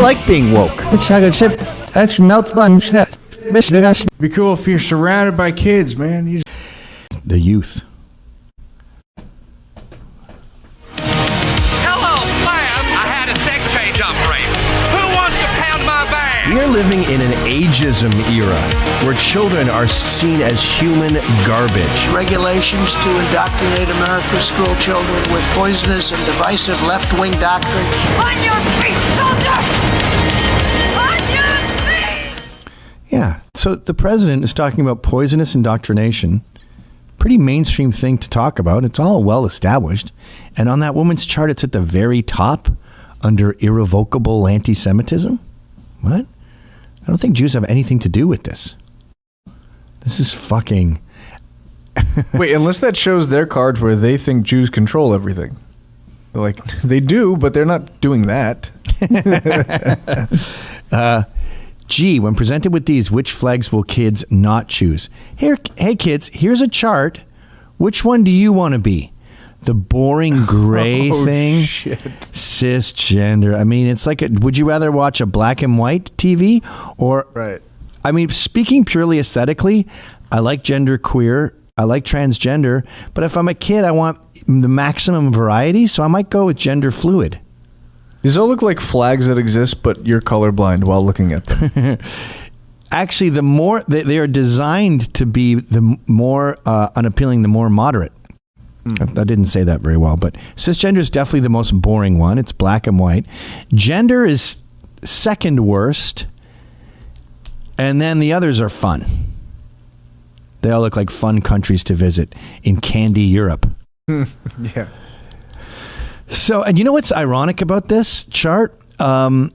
like being woke. Be cool if you're surrounded by kids, man. The youth. Hello, class. I had a sex change operation. Who wants to pound my bag? We're living in an ageism era where children are seen as human garbage. Regulations to indoctrinate America's school children with poisonous and divisive left-wing doctrine. On your feet, soldier! On your feet! Yeah. So the president is talking about poisonous indoctrination. Pretty mainstream thing to talk about. It's all well established. And on that woman's chart, it's at the very top under irrevocable anti-Semitism. What? I don't think Jews have anything to do with this. This is fucking... Wait, unless that shows their cards where they think Jews control everything. Like, they do, but they're not doing that. G, when presented with these, which flags will kids not choose? Hey kids, here's a chart. Which one do you want to be? The boring gray thing? Shit. Cisgender. I mean, it's like, would you rather watch a black and white TV? Or, Right. I mean, speaking purely aesthetically, I like gender queer. I like transgender. But if I'm a kid, I want the maximum variety. So I might go with gender fluid. These all look like flags that exist, but you're colorblind while looking at them. Actually, the more they are designed to be, the more unappealing, the more moderate. I didn't say that very well, but cisgender is definitely the most boring one. It's black and white. Gender is second worst, and then the others are fun. They all look like fun countries to visit in candy Europe. Yeah. So, and you know what's ironic about this chart? The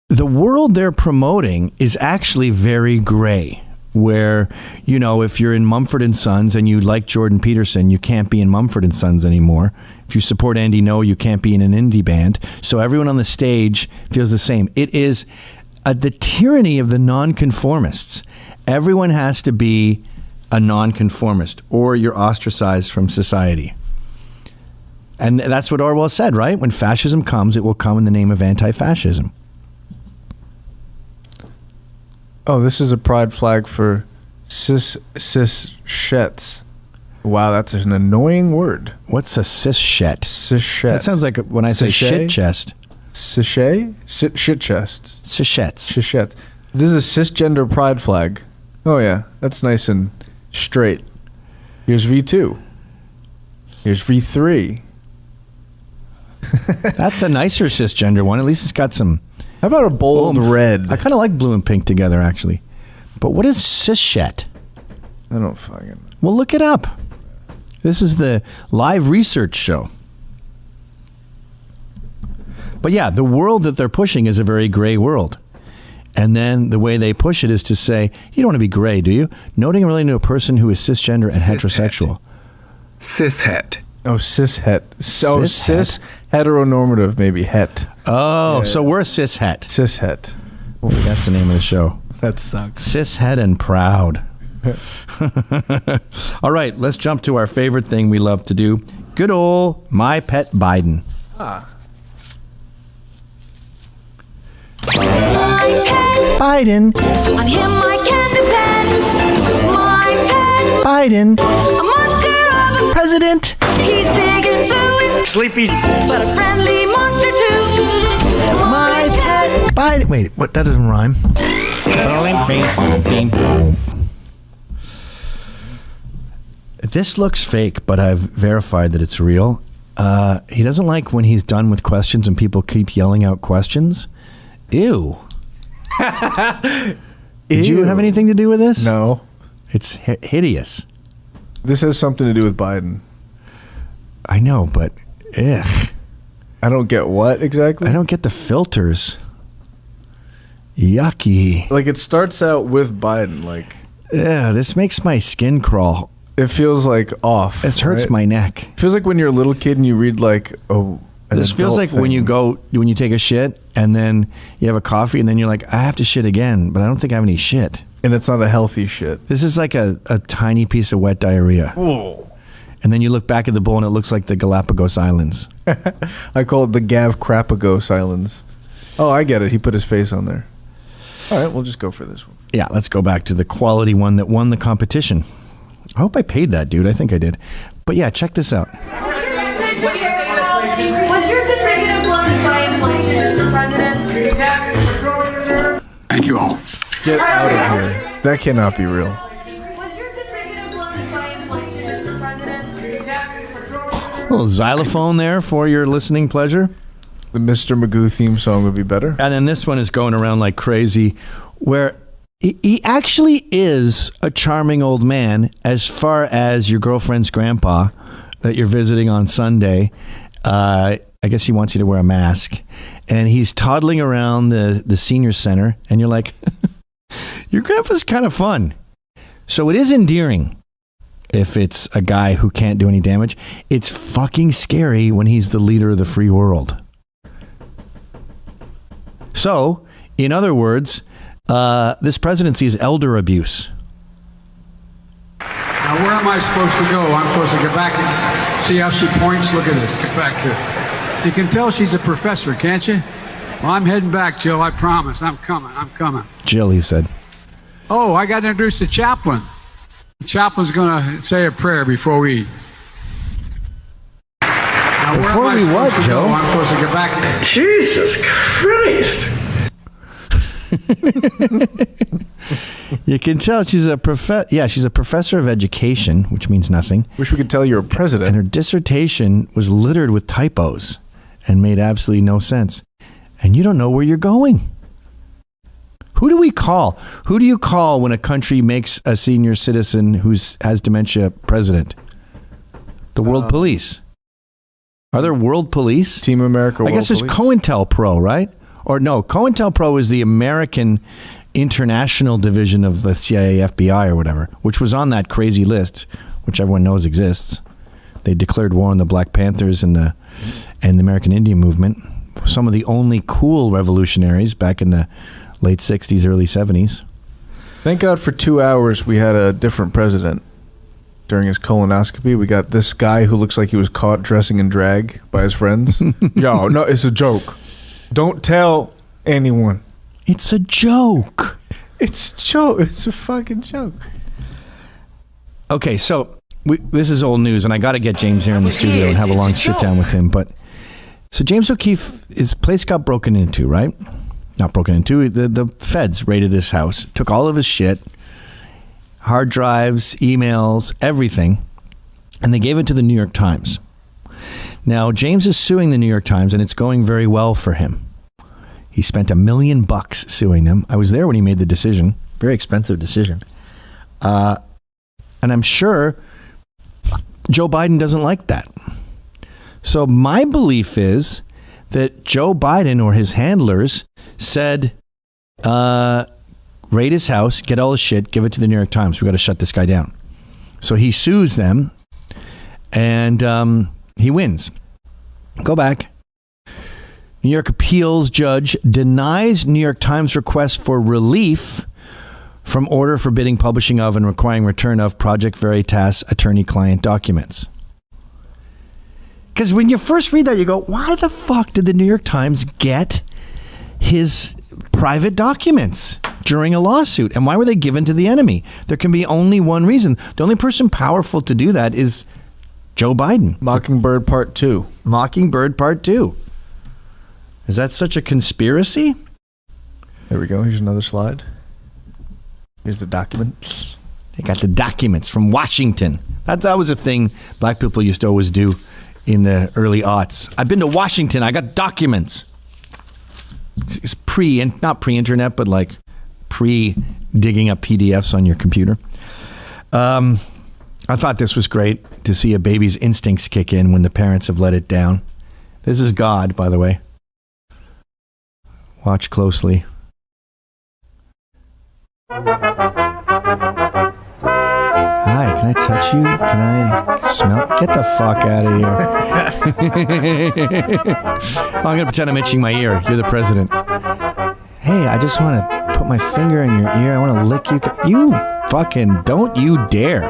world they're promoting is actually very gray. Where, you know, if you're in Mumford & Sons and you like Jordan Peterson, you can't be in Mumford & Sons anymore. If you support Andy Ngo, you can't be in an indie band. So everyone on the stage feels the same. It is the tyranny of the nonconformists. Everyone has to be a nonconformist or you're ostracized from society. And that's what Orwell said, right? When fascism comes, it will come in the name of anti-fascism. Oh, this is a pride flag for cis-shets. Wow, that's an annoying word. What's a cis-shet? Cis-shet. That sounds like when I say shit chest. Sachet? Shit chest. Cis-shets. Cis-shet. This is a cisgender pride flag. Oh, yeah. That's nice and straight. Here's V2. Here's V3. That's a nicer cisgender one. At least it's got some... How about a bold red? I kind of like blue and pink together, actually. But what is cis-shet? I don't fucking... Well, look it up. This is the live research show. But yeah, the world that they're pushing is a very gray world. And then the way they push it is to say, you don't want to be gray, do you? Noting relating to a person who is cisgender and heterosexual. Cishet. Oh, cishet. So cis heteronormative, maybe het. Oh, yeah. So we're cishet. Cishet. That's the name of the show. That sucks. Cishet and proud. All right, let's jump to our favorite thing we love to do. Good old My Pet Biden. Biden. On him I can depend. My pet Biden. A monster of a President. He's big and blue and Sleepy. but a friendly monster too. My pet Biden. Wait, what? That doesn't rhyme. This looks fake, but I've verified that it's real. He doesn't like when he's done with questions and people keep yelling out questions. Ew. Did you have anything to do with this? No. It's hideous. This has something to do with Biden. I know, but ugh. I don't get what exactly? I don't get the filters. Yucky. Like, it starts out with Biden, like... Yeah, this makes my skin crawl. It feels like off. This hurts right? my neck. It feels like when you're a little kid and you read like, this feels like when you take a shit and then you have a coffee and then you're like, I have to shit again, but I don't think I have any shit. And it's not a healthy shit. This is like a tiny piece of wet diarrhea. Whoa. And then you look back at the bowl and it looks like the Galapagos Islands. I call it the Gav Crapagos Islands. Oh, I get it. He put his face on there. All right, we'll just go for this one. Yeah, let's go back to the quality one that won the competition. I hope I paid that dude. I think I did. But yeah, check this out. Was your decision influenced by inflation, Mr. President? Thank you all. Get out of here. That cannot be real. Was your decision influenced by inflation, Mr. President? A little xylophone there for your listening pleasure. The Mr. Magoo theme song would be better. And then this one is going around like crazy, where he actually is a charming old man as far as your girlfriend's grandpa that you're visiting on Sunday. I guess he wants you to wear a mask. And he's toddling around the senior center, and you're like, your grandpa's kind of fun. So it is endearing if it's a guy who can't do any damage. It's fucking scary when he's the leader of the free world. So, in other words, this presidency is elder abuse. Now, where am I supposed to go? I'm supposed to get back and see how she points. Look at this. Get back here. You can tell she's a professor, can't you? Well, I'm heading back, Jill. I promise. I'm coming. Jill, he said. Oh, I got to introduce the chaplain. The chaplain's going to say a prayer before we eat. Now, Before where am I we what, supposed to Joe? go? I'm supposed to get back. Jesus Christ. You can tell she's a she's a professor of education, which means nothing. Wish we could tell you're a And president. her dissertation was littered with typos and made absolutely no sense. And you don't know where you're going. Who do we call? Who do you call when a country makes a senior citizen who has dementia president? The world police. Are there world police? Team America. I guess there's COINTELPRO, right? Or no, COINTELPRO is the American international division of the CIA, FBI, or whatever, which was on that crazy list, which everyone knows exists. They declared war on the Black Panthers and the American Indian movement. Some of the only cool revolutionaries back in the late 60s, early 70s. Thank God for 2 hours we had a different president. During his colonoscopy, we got this guy who looks like he was caught dressing in drag by his friends. Yo, no, it's a joke. Don't tell anyone. It's a joke. It's a joke. It's a fucking joke. Okay, so this is old news, and I got to get James here in the studio and have a long sit down with him. But so James O'Keefe, his place got broken into, right? Not broken into. The feds raided his house, took all of his shit, hard drives, emails, everything, and they gave it to the New York Times. Now, James is suing the New York Times, and it's going very well for him. He spent $1 million suing them. I was there when he made the decision. Very expensive decision. And I'm sure Joe Biden doesn't like that. So my belief is that Joe Biden or his handlers said, raid his house, get all his shit, give it to the New York Times. We got to shut this guy down. So he sues them, and he wins. Go back. New York appeals judge denies New York Times request for relief from order forbidding publishing of and requiring return of Project Veritas attorney-client documents. Because when you first read that, you go, why the fuck did the New York Times get his private documents during a lawsuit? And why were they given to the enemy? There can be only one reason. The only person powerful to do that is Joe Biden. Mockingbird Part 2. Mockingbird Part 2. Is that such a conspiracy? There we go. Here's another slide. Here's the documents. They got the documents from Washington. That was a thing black people used to always do in the early aughts. I've been to Washington. I got documents. It's not pre-internet, but like pre-digging up PDFs on your computer. I thought this was great to see a baby's instincts kick in when the parents have let it down. This is God, by the way. Watch closely. Hi, can I touch you? Can I smell? Get the fuck out of here. I'm going to pretend I'm itching my ear. You're the president. Hey, I just want to put my finger in your ear. I want to lick you. You fucking don't you dare.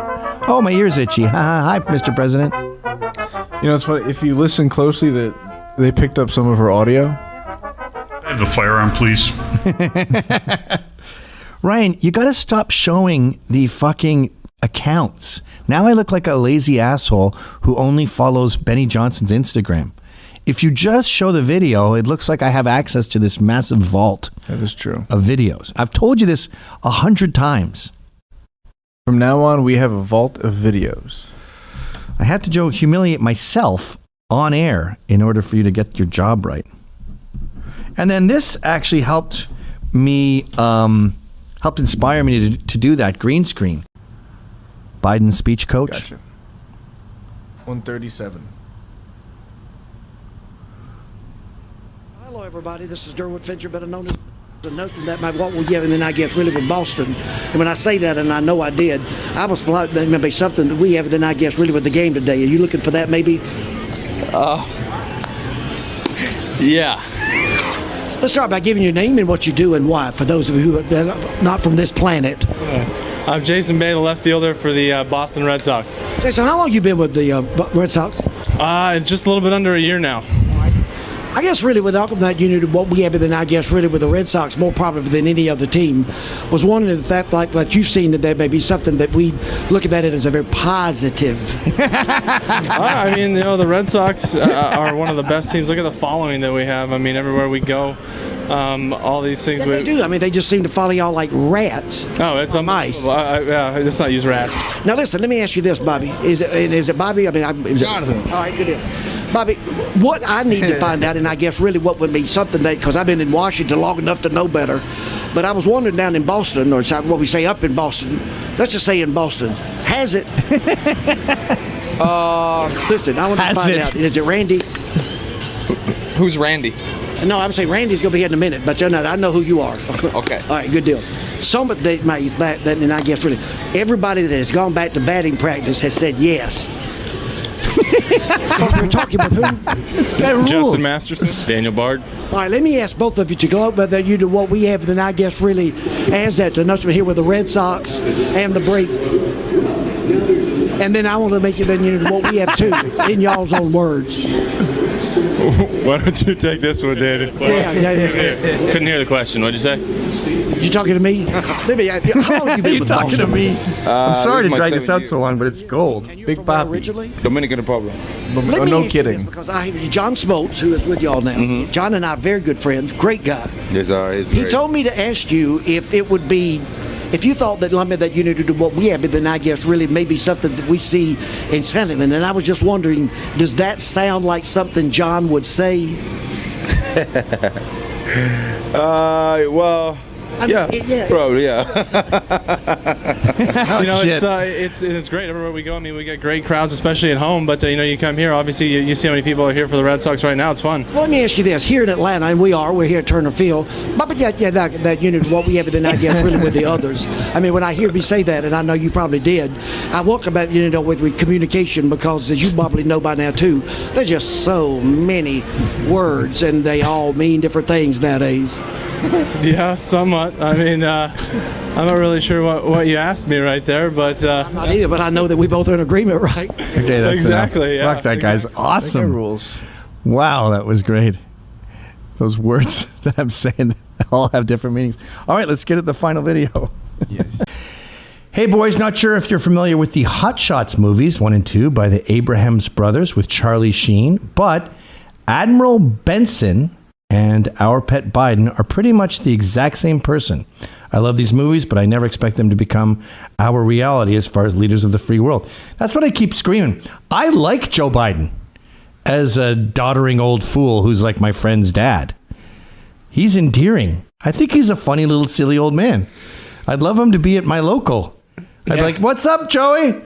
Oh, my ear's itchy. Hi, Mr. President. You know, it's funny. If you listen closely, that they picked up some of her audio. have the firearm, please? Ryan, you got to stop showing the fucking accounts. Now I look like a lazy asshole who only follows Benny Johnson's Instagram. If you just show the video, it looks like I have access to this massive vault. That is true. Of videos. I've told you this 100 times. From now on, we have a vault of videos. I had to humiliate myself on air in order for you to get your job right. And then this actually helped me, helped inspire me to do that green screen. Biden's speech coach. Gotcha. 137. Hello, everybody. This is Derwin Fincher, better known as the notion that my what will give, and then I guess really with Boston. And when I say that, and I know I did, I was that may be something that we have, and then I guess really with the game today. Are you looking for that, maybe? Yeah. Let's start by giving your name and what you do and why, for those of you who are not from this planet. I'm Jason Bay, the left fielder for the Boston Red Sox. Jason, how long you been with the Red Sox? It's just a little bit under a year now. I guess really with that unit, what we have, and then I guess really with the Red Sox, more probably than any other team, was wondering if that, like you've seen, that there may be something that we look at it as a very positive. I mean, the Red Sox are one of the best teams. Look at the following that we have. I mean, everywhere we go, all these things. Yeah, they do. I mean, they just seem to follow y'all like rats. Oh, it's nice. Yeah, let's not use rats. Now listen, let me ask you this, Bobby. Is it Bobby? I mean, Jonathan. All right, good deal. Bobby, what I need to find out, and I guess really what would be something that, because I've been in Washington long enough to know better, but I was wondering down in Boston, or what we say up in Boston, let's just say in Boston, has it? Listen, I want to find out. Is it Randy? Who's Randy? No, I'm saying Randy's going to be here in a minute, but I know who you are. Okay. All right, good deal. Somebody, and I guess really, everybody that has gone back to batting practice has said yes. We're talking with who? This guy rules. Justin Masterson, Daniel Bard. All right, let me ask both of you to go up with you to what we have, and I guess really as that announcement here with the Red Sox and the Braves. And then I want to make it then what we have too, in y'all's own words. Why don't you take this one, Danny? Yeah. Couldn't hear the question. What'd you say? You talking to me? Let me. How long have you been with talking Boston? to me? I'm sorry to drag this out so long, but it's gold. Big Bobby. Originally? Dominican Republic. Let me no ask you kidding. this, because I have John Smoltz, who is with y'all now. Mm-hmm. John and I are very good friends. Great guy. Yes, he's He great. told me to ask you if it would be, if you thought that that you needed to do what we have, but then I guess really maybe something that we see in Santaman. And I was just wondering, does that sound like something John would say? Well, probably, yeah. It's great everywhere we go. I mean, we get great crowds, especially at home. But you come here, obviously, you see how many people are here for the Red Sox right now. It's fun. Well, let me ask you this: here in Atlanta, and we're here at Turner Field. But that unit, what we have, and then I guess really with the others. I mean, when I hear me say that, and I know you probably did, I welcome that with communication, because as you probably know by now too, there's just so many words, and they all mean different things nowadays. Yeah, somewhat. I mean, I'm not really sure what you asked me right there, but I'm not either. But I know that we both are in agreement, right? Okay, that's exactly. enough. Yeah, Fuck, that guy's awesome. That guy rules. Wow, that was great. Those words that I'm saying all have different meanings. All right, let's get at the final video. Yes. Hey, boys, not sure if you're familiar with the Hot Shots movies, 1 and 2, by the Abrahams brothers with Charlie Sheen, but Admiral Benson and Our Pet Biden are pretty much the exact same person. I love these movies, but I never expect them to become our reality as far as leaders of the free world. That's what I keep screaming. I like Joe Biden as a doddering old fool who's like my friend's dad. He's endearing. I think he's a funny little silly old man. I'd love him to be at my local. I'd be like, what's up, Joey?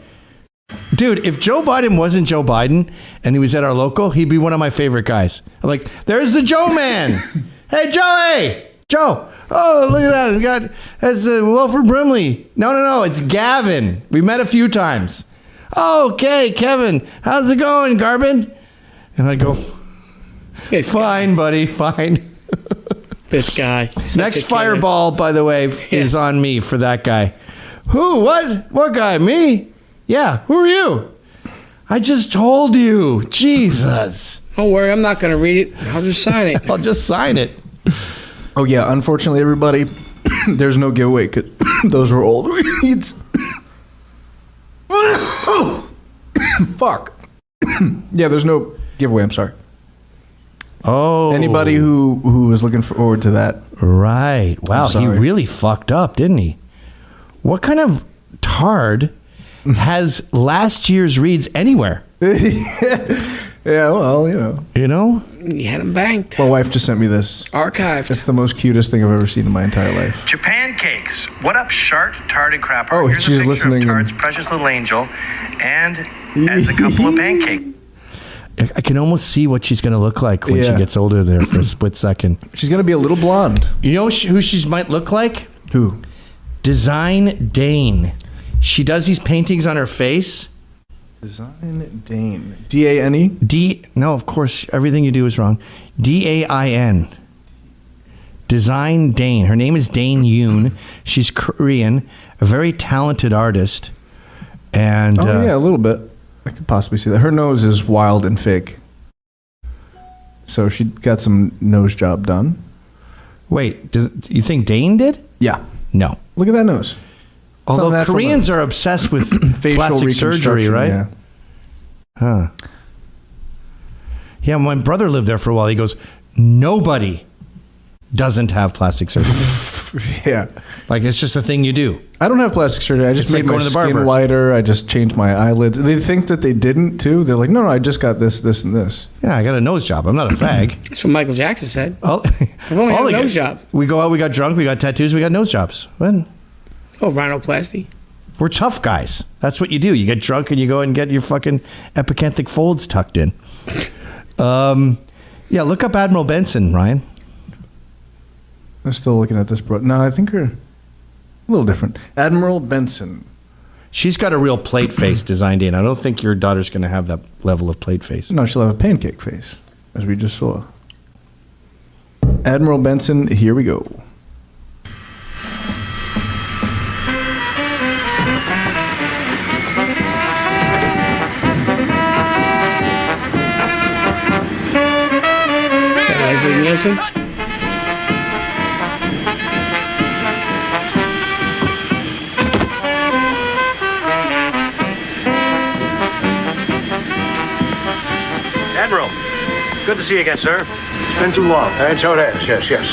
Dude, if Joe Biden wasn't Joe Biden and he was at our local, he'd be one of my favorite guys. I'm like, there's the Joe man. Hey, Joey. Joe. Oh, look at that. That's Wilford Brimley. No. It's Gavin. We met a few times. Oh, okay, Kevin. How's it going, Garbin? And I'd go, fine, buddy, fine. This guy. Next fireball, by the way, is on me for that guy. Who? What? What guy? Me? Yeah, who are you? I just told you. Jesus. Don't worry, I'm not going to read it. I'll just sign it. I'll just sign it. Oh yeah, unfortunately, everybody, there's no giveaway because those were old reads. Fuck. Yeah, there's no giveaway. I'm sorry. Oh, anybody who was looking forward to that. Right. Wow, he really fucked up, didn't he? What kind of tard has last year's reads anywhere? Yeah, well, you know. You know? You had him banked. My wife just sent me this. Archived. It's the most cutest thing I've ever seen in my entire life. Japan cakes. What up, Shart, Tard, and Crap? Oh, Here's she's a picture listening. of Tard's precious little angel, and as a couple of pancakes. I can almost see what she's going to look like when she gets older there for a split second. She's going to be a little blonde. You know who she might look like? Who? Design Dane. She does these paintings on her face. Design Dane. D-A-N-E? No, of course, everything you do is wrong. D-A-I-N. Design Dane. Her name is Dane Yoon. She's Korean, a very talented artist. And yeah, a little bit. I could possibly see that. Her nose is wild and fake. So she got some nose job done. Wait, you think Dane did? Yeah. No. Look at that nose. Although Koreans are obsessed with plastic surgery, right? Yeah. Huh. Yeah, my brother lived there for a while. He goes, nobody doesn't have plastic surgery. Yeah. Like, it's just a thing you do. I don't have plastic surgery. I just It's made like my going to the skin barber. whiter. I just changed my eyelids. They think that they didn't, too. They're like, no, I just got this, this, and this. Yeah, I got a nose job. I'm not a fag. That's what Michael Jackson said. I've only had a nose job. We go out, we got drunk, we got tattoos, we got nose jobs. When? Oh, rhinoplasty. We're tough guys. That's what you do. You get drunk and you go and get your fucking epicanthic folds tucked in. Yeah, look up Admiral Benson, Ryan. I'm still looking at this, bro. No, I think her a little different. Admiral Benson. She's got a real plate face designed in. I don't think your daughter's going to have that level of plate face. No, she'll have a pancake face, as we just saw. Admiral Benson, here we go. Leslie Nielsen. Admiral, good to see you again, sir. It's been too long. And so it is, yes.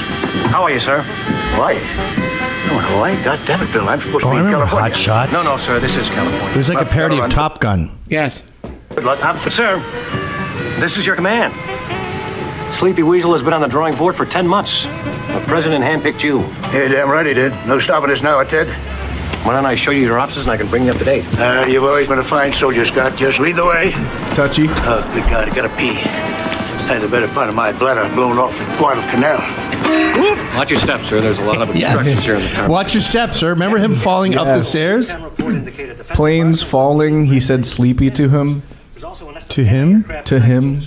How are you, sir? Hawaii? No, in Hawaii? God damn it, Bill. I'm supposed to Oh, be I in remember California. Hot Shots. No, sir, this is California. It was like a parody of Top Gun. Yes. Good luck. But, sir, this is your command. Sleepy Weasel has been on the drawing board for 10 months. The president handpicked you. Yeah, damn right he did. No stopping us now, Ted. Why don't I show you your offices and I can bring you up to date? You've always been a fine soldier, Scott. Just lead the way. Touchy. Oh, good God, I gotta pee. Had the better part of my bladder blown off the Guadalcanal. Watch your steps, sir. There's a lot of obstructions here in the car. Watch your steps, sir. Remember him falling up the stairs? Planes falling. He said sleepy to him. To him? To him.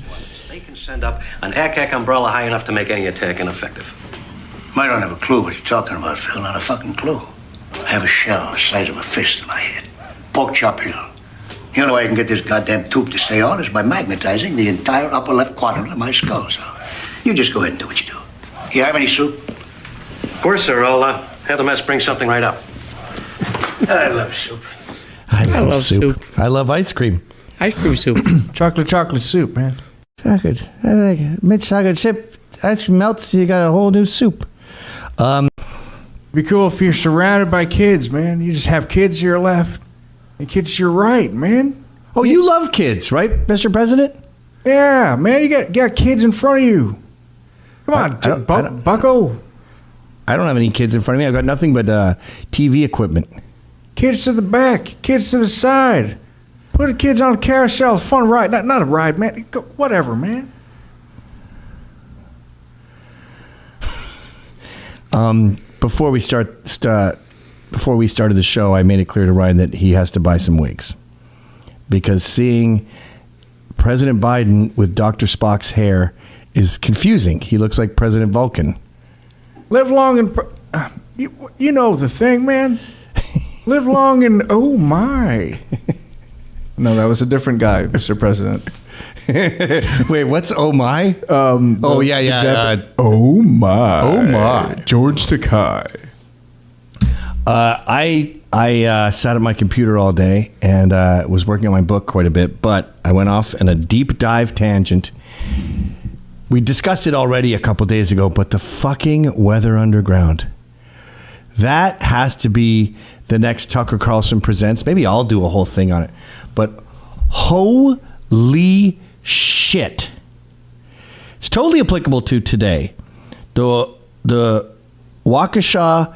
They can send up an ack umbrella high enough to make any attack ineffective. I don't have a clue what you're talking about, Phil. Not a fucking clue. I have a shell the size of a fist in my head. Pork chop hill. The only way I can get this goddamn tube to stay on is by magnetizing the entire upper left quadrant of my skull. So you just go ahead and do what you do. You have any soup? Of course, sir. I'll have the mess bring something right up. I love soup. I love soup. I love ice cream. Ice cream soup. chocolate soup, man. Chocolate. I like it. Mint chocolate chip. Ice cream melts. You got a whole new soup. Be cool if you're surrounded by kids, man. You just have kids to your left and kids to your right, man. Oh, you love kids, right, Mr. President? Yeah, man. You got kids in front of you. Come on, bucko. I don't have any kids in front of me. I've got nothing but TV equipment. Kids to the back, kids to the side. Put the kids on a carousel, fun ride. Not a ride, man. Whatever, man. Before we started the show, I made it clear to Ryan that he has to buy some wigs, because seeing President Biden with Dr. Spock's hair is confusing. He looks like President Vulcan. Live long and you know the thing, man. Live long and oh my. No, that was a different guy, Mr. President. Wait, what's oh my? Yeah. Oh my. George Takei. I sat at my computer all day and was working on my book quite a bit, but I went off in a deep dive tangent. We discussed it already a couple days ago, but the fucking Weather Underground. That has to be the next Tucker Carlson Presents. Maybe I'll do a whole thing on it. But holy shit. It's totally applicable to today. The Waukesha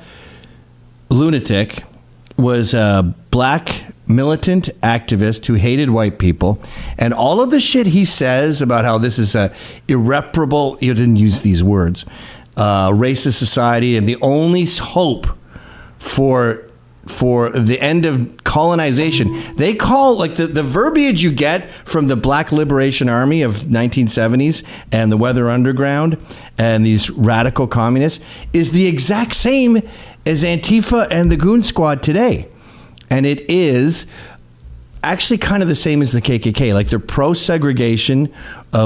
lunatic was a black militant activist who hated white people, and all of the shit he says about how this is a irreparable, you didn't use these words, racist society, and the only hope for the end of colonization. They call, like, the verbiage you get from the Black Liberation Army of 1970s and the Weather Underground and these radical communists is the exact same as Antifa and the Goon Squad today. And it is actually kind of the same as the KKK. Like, they're pro-segregation.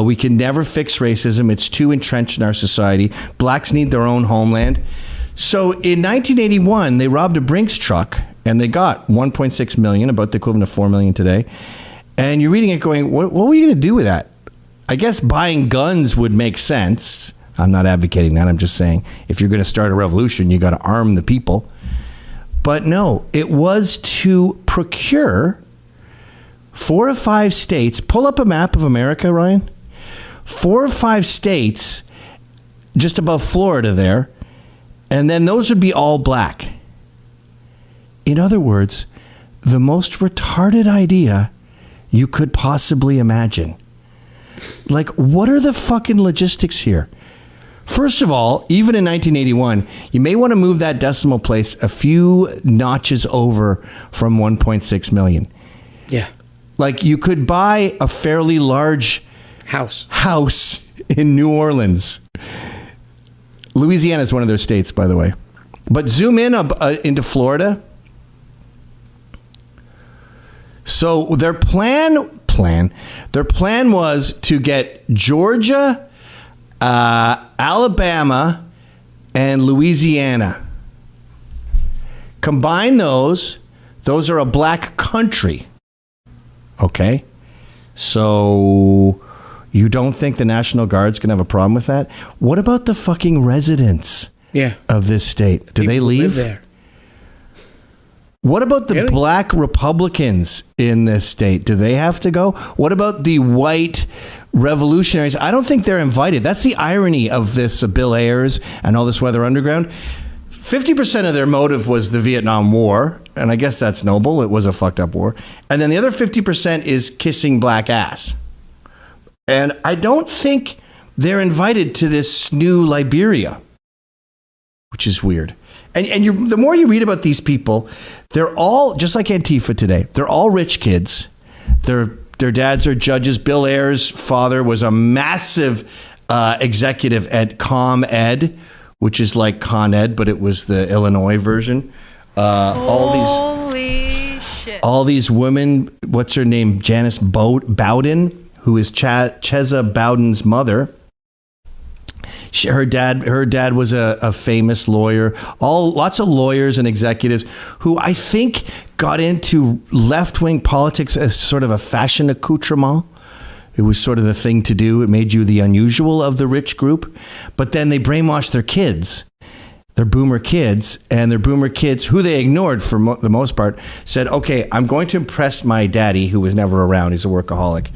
We can never fix racism. It's too entrenched in our society. Blacks need their own homeland. So in 1981, they robbed a Brinks truck and they got $1.6 million, about the equivalent of $4 million today. And you're reading it going, what were you going to do with that? I guess buying guns would make sense. I'm not advocating that. I'm just saying, if you're going to start a revolution, you got to arm the people. But no, it was to procure 4 or 5 states. Pull up a map of America, Ryan. 4 or 5 states just above Florida there. And then those would be all black. In other words, the most retarded idea you could possibly imagine. Like, what are the fucking logistics here? First of all, even in 1981, you may want to move that decimal place a few notches over from 1.6 million. Yeah. Like, you could buy a fairly large house in New Orleans. Louisiana is one of their states, by the way. But zoom in into Florida. So their plan was to get Georgia, Alabama, and Louisiana. Combine those are a black country. Okay? So you don't think the National Guard's going to have a problem with that? What about the fucking residents of this state? Do they leave? Live there. What about the black Republicans in this state? Do they have to go? What about the white revolutionaries? I don't think they're invited. That's the irony of this Bill Ayers and all this Weather Underground. 50% of their motive was the Vietnam War, and I guess that's noble. It was a fucked up war. And then the other 50% is kissing black ass. And I don't think they're invited to this new Liberia, which is weird. And the more you read about these people, they're all, just like Antifa today, they're all rich kids. Their dads are judges. Bill Ayers' father was a massive executive at ComEd, which is like Con Ed, but it was the Illinois version. All these women, what's her name? Janice Bowden, who is Chesa Bowden's mother. Her dad was a famous lawyer. Lots of lawyers and executives who I think got into left-wing politics as sort of a fashion accoutrement. It was sort of the thing to do. It made you the unusual of the rich group. But then they brainwashed their kids, their boomer kids, and their boomer kids, who they ignored for the most part, said, okay, I'm going to impress my daddy, who was never around. He's a workaholic.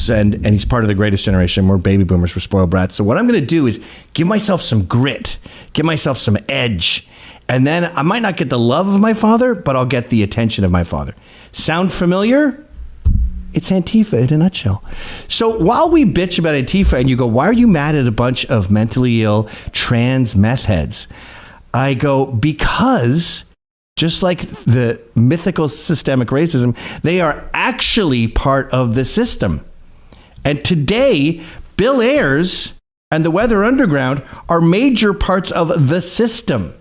And he's part of the greatest generation. More baby boomers were spoiled brats. So what I'm going to do is give myself some grit, give myself some edge. And then I might not get the love of my father, but I'll get the attention of my father. Sound familiar? It's Antifa in a nutshell. So while we bitch about Antifa and you go, why are you mad at a bunch of mentally ill trans meth heads? I go, because just like the mythical systemic racism, they are actually part of the system. And today, Bill Ayers and the Weather Underground are major parts of the system.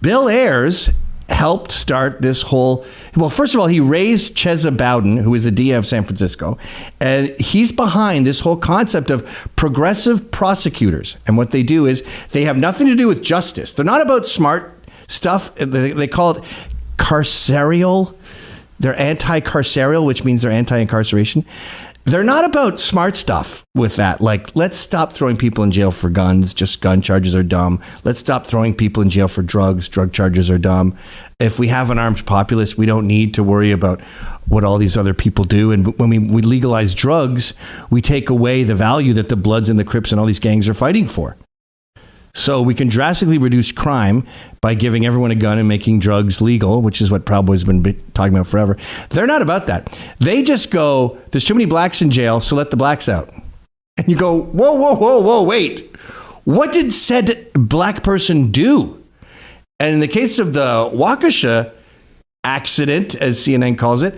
Bill Ayers helped start this whole. Well, first of all, he raised Chesa Bowden, who is the DA of San Francisco, and he's behind this whole concept of progressive prosecutors. And what they do is they have nothing to do with justice. They're not about smart stuff. They call it carceral. They're anti-carceral, which means they're anti-incarceration. They're not about smart stuff with that. Like, let's stop throwing people in jail for guns. Just gun charges are dumb. Let's stop throwing people in jail for drugs. Drug charges are dumb. If we have an armed populace, we don't need to worry about what all these other people do. And when we legalize drugs, we take away the value that the Bloods and the Crips and all these gangs are fighting for. So we can drastically reduce crime by giving everyone a gun and making drugs legal, which is what Proud Boys have been talking about forever. They're not about that. They just go, there's too many blacks in jail, so let the blacks out. And you go, whoa, wait. What did said black person do? And in the case of the Waukesha accident, as CNN calls it,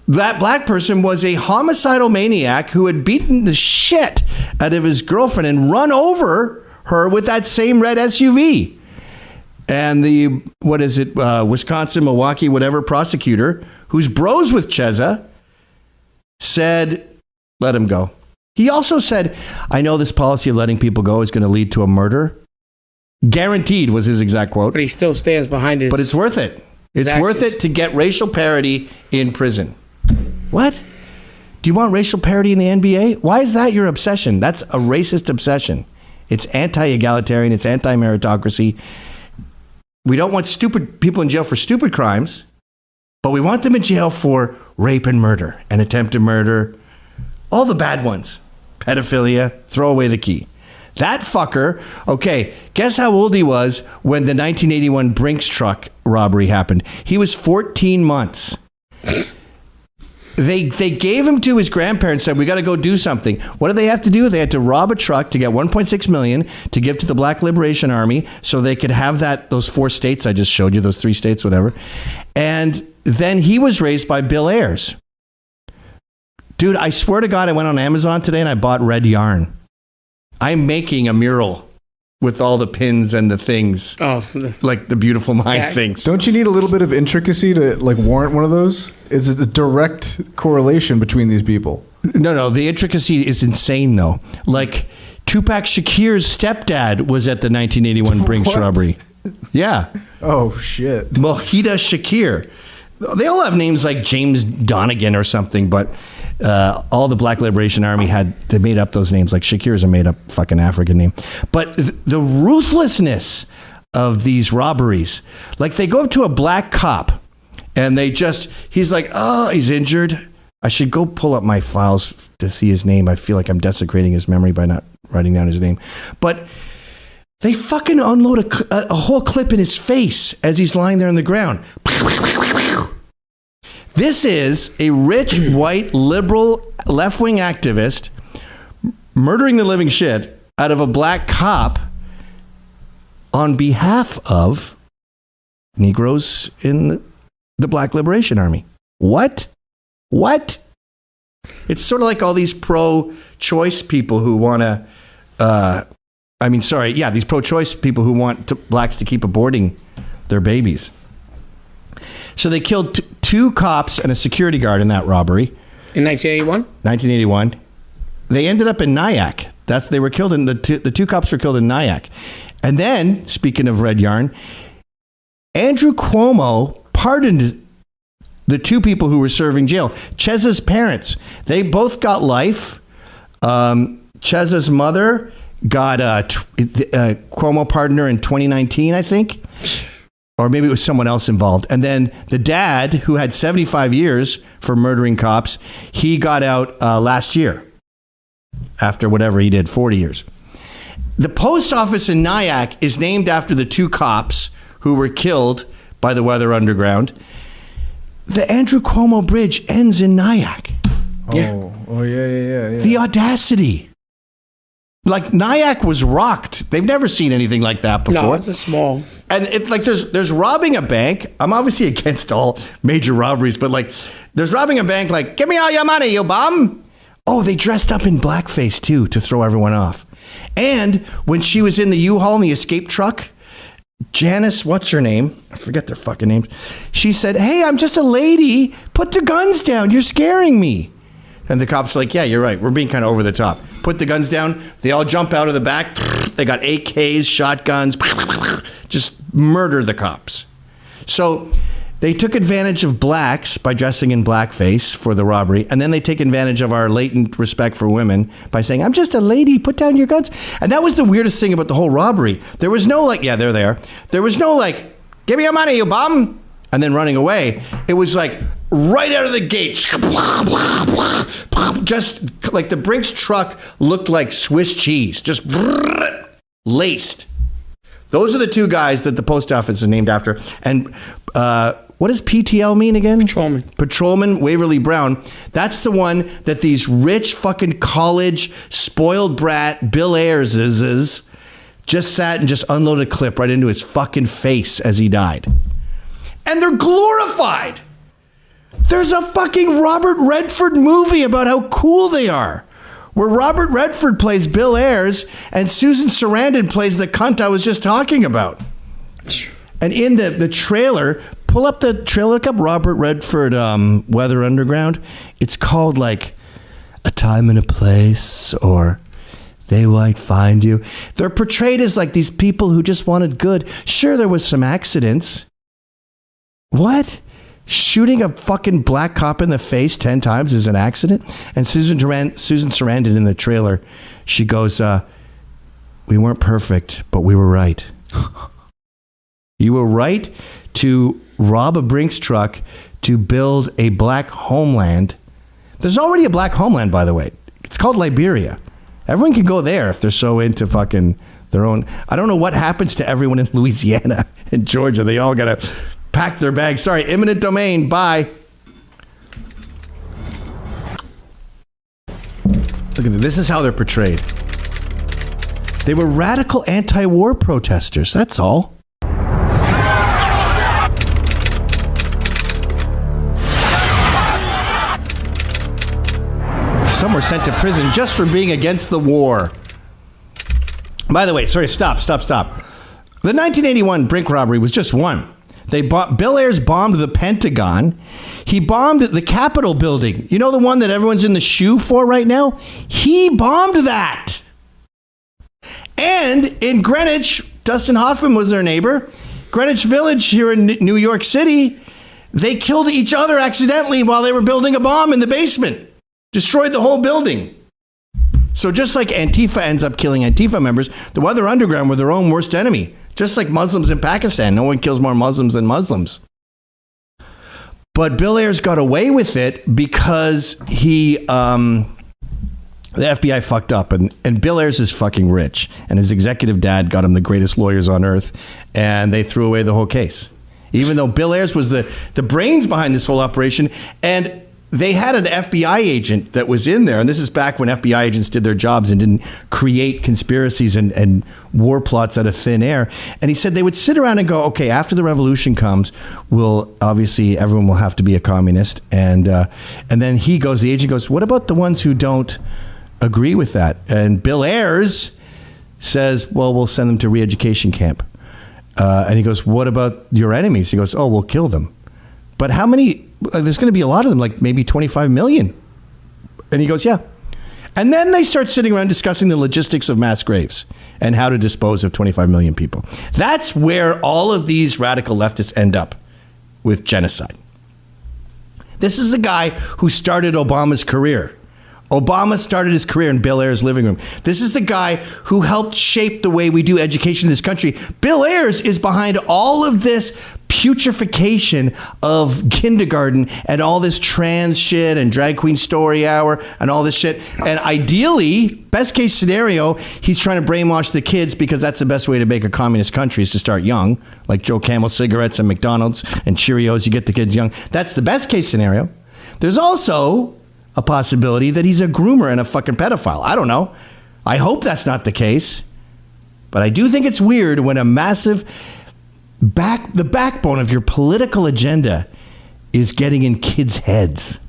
that black person was a homicidal maniac who had beaten the shit out of his girlfriend and run over her with that same red SUV. And the, Wisconsin, Milwaukee, whatever prosecutor, who's bros with Chesa, said, let him go. He also said, I know this policy of letting people go is going to lead to a murder. Guaranteed was his exact quote. But he still stands behind it. But it's worth it. It's worth it to get racial parity in prison. What? Do you want racial parity in the NBA? Why is that your obsession? That's a racist obsession. It's anti-egalitarian. It's anti-meritocracy. We don't want stupid people in jail for stupid crimes, but we want them in jail for rape and murder and attempted murder. All the bad ones. Pedophilia. Throw away the key. That fucker, okay, guess how old he was when the 1981 Brinks truck robbery happened? He was 14 months. They gave him to his grandparents, said, we got to go do something. What did they have to do? They had to rob a truck to get $1.6 million to give to the Black Liberation Army so they could have those 4 states I just showed you, those 3 states, whatever. And then he was raised by Bill Ayers. Dude, I swear to God, I went on Amazon today and I bought red yarn. I'm making a mural with all the pins and the things. Oh, like the Beautiful Mind things. Don't you need a little bit of intricacy to like warrant one of those? It's a direct correlation between these people. No, the intricacy is insane though. Like Tupac Shakir's stepdad was at the 1981 Brinks robbery. Yeah. Oh shit. Mohita Shakir. They all have names like James Donegan or something, but all the Black Liberation Army they made up those names. Like Shakir's a made up fucking African name. But the ruthlessness of these robberies, like they go up to a black cop and he's like, oh, he's injured. I should go pull up my files to see his name. I feel like I'm desecrating his memory by not writing down his name. But they fucking unload a whole clip in his face as he's lying there on the ground. This is a rich, white, liberal, left-wing activist murdering the living shit out of a black cop on behalf of Negroes in the Black Liberation Army. What? It's sort of like all these pro-choice people who want to... these pro-choice people who want blacks to keep aborting their babies. So they killed 2 cops and a security guard in that robbery. In 1981? 1981. They ended up in Nyack. They were killed in the 2 cops were killed in Nyack. And then, speaking of red yarn, Andrew Cuomo pardoned the 2 people who were serving jail. Chesa's parents, they both got life. Chesa's mother got Cuomo pardoned her in 2019, I think. Or maybe it was someone else involved. And then the dad, who had 75 years for murdering cops, he got out last year after whatever he did, 40 years. The post office in Nyack is named after the 2 cops who were killed by the Weather Underground. The Andrew Cuomo Bridge ends in Nyack. Oh, yeah. The audacity. Like Nyack was rocked. They've never seen anything like that before. No, it's a small. And it's like there's robbing a bank. I'm obviously against all major robberies, but like there's robbing a bank like, give me all your money, you bum. Oh, they dressed up in blackface too to throw everyone off. And when she was in the U-Haul in the escape truck, Janice, what's her name? I forget their fucking names. She said, hey, I'm just a lady. Put the guns down. You're scaring me. And the cops are like, yeah, you're right. We're being kind of over the top. Put the guns down. They all jump out of the back. They got AKs, shotguns. Just murder the cops. So they took advantage of blacks by dressing in blackface for the robbery. And then they take advantage of our latent respect for women by saying, I'm just a lady. Put down your guns. And that was the weirdest thing about the whole robbery. There was no like, yeah, they're there. There was no like, give me your money, you bum. And then running away. It was like right out of the gate. Just like the Brinks truck looked like Swiss cheese. Just laced. Those are the two guys that the post office is named after. And what does PTL mean again? Patrolman. Patrolman Waverly Brown. That's the one that these rich fucking college spoiled brat Bill Ayers just sat and just unloaded a clip right into his fucking face as he died. And they're glorified. There's a fucking Robert Redford movie about how cool they are, where Robert Redford plays Bill Ayers and Susan Sarandon plays the cunt I was just talking about. And in the trailer, pull up the trailer, look up Robert Redford Weather Underground. It's called like A Time and a Place or They Might Find You. They're portrayed as like these people who just wanted good. Sure, there was some accidents. What? Shooting a fucking black cop in the face 10 times is an accident? And Susan Sarandon in the trailer, she goes, we weren't perfect, but we were right. You were right to rob a Brinks truck to build a black homeland. There's already a black homeland, by the way. It's called Liberia. Everyone can go there if they're so into fucking their own. I don't know what happens to everyone in Louisiana and Georgia. They all got to pack their bags. Sorry, eminent domain. Bye. Look at this is how they're portrayed. They were radical anti-war protesters. That's all. Some were sent to prison just for being against the war. By the way, sorry, stop. The 1981 Brink robbery was just one. Bill Ayers bombed the Pentagon. He bombed the Capitol building. You know the one that everyone's in the shoe for right now? He bombed that. And in Greenwich, Dustin Hoffman was their neighbor. Greenwich Village here in New York City, they killed each other accidentally while they were building a bomb in the basement. Destroyed the whole building. So just like Antifa ends up killing Antifa members, the Weather Underground were their own worst enemy. Just like Muslims in Pakistan. No one kills more Muslims than Muslims. But Bill Ayers got away with it because the FBI fucked up. And Bill Ayers is fucking rich. And his executive dad got him the greatest lawyers on earth. And they threw away the whole case. Even though Bill Ayers was the brains behind this whole operation. And they had an FBI agent that was in there, and this is back when FBI agents did their jobs and didn't create conspiracies and war plots out of thin air. And he said they would sit around and go, okay, after the revolution comes, obviously everyone will have to be a communist. And then the agent goes, what about the ones who don't agree with that? And Bill Ayers says, well, we'll send them to re-education camp. And he goes, what about your enemies? He goes, oh, we'll kill them. But how many? There's going to be a lot of them, like maybe 25 million. And he goes, yeah. And then they start sitting around discussing the logistics of mass graves and how to dispose of 25 million people. That's where all of these radical leftists end up with genocide. This is the guy who started Obama's career. Obama started his career in Bill Ayers' living room. This is the guy who helped shape the way we do education in this country. Bill Ayers is behind all of this putrefaction of kindergarten and all this trans shit and drag queen story hour and all this shit. And ideally, best case scenario, he's trying to brainwash the kids because that's the best way to make a communist country is to start young, like Joe Camel cigarettes and McDonald's and Cheerios. You get the kids young. That's the best case scenario. There's also a possibility that he's a groomer and a fucking pedophile. I don't know. I hope that's not the case. But I do think it's weird when a massive the backbone of your political agenda is getting in kids' heads.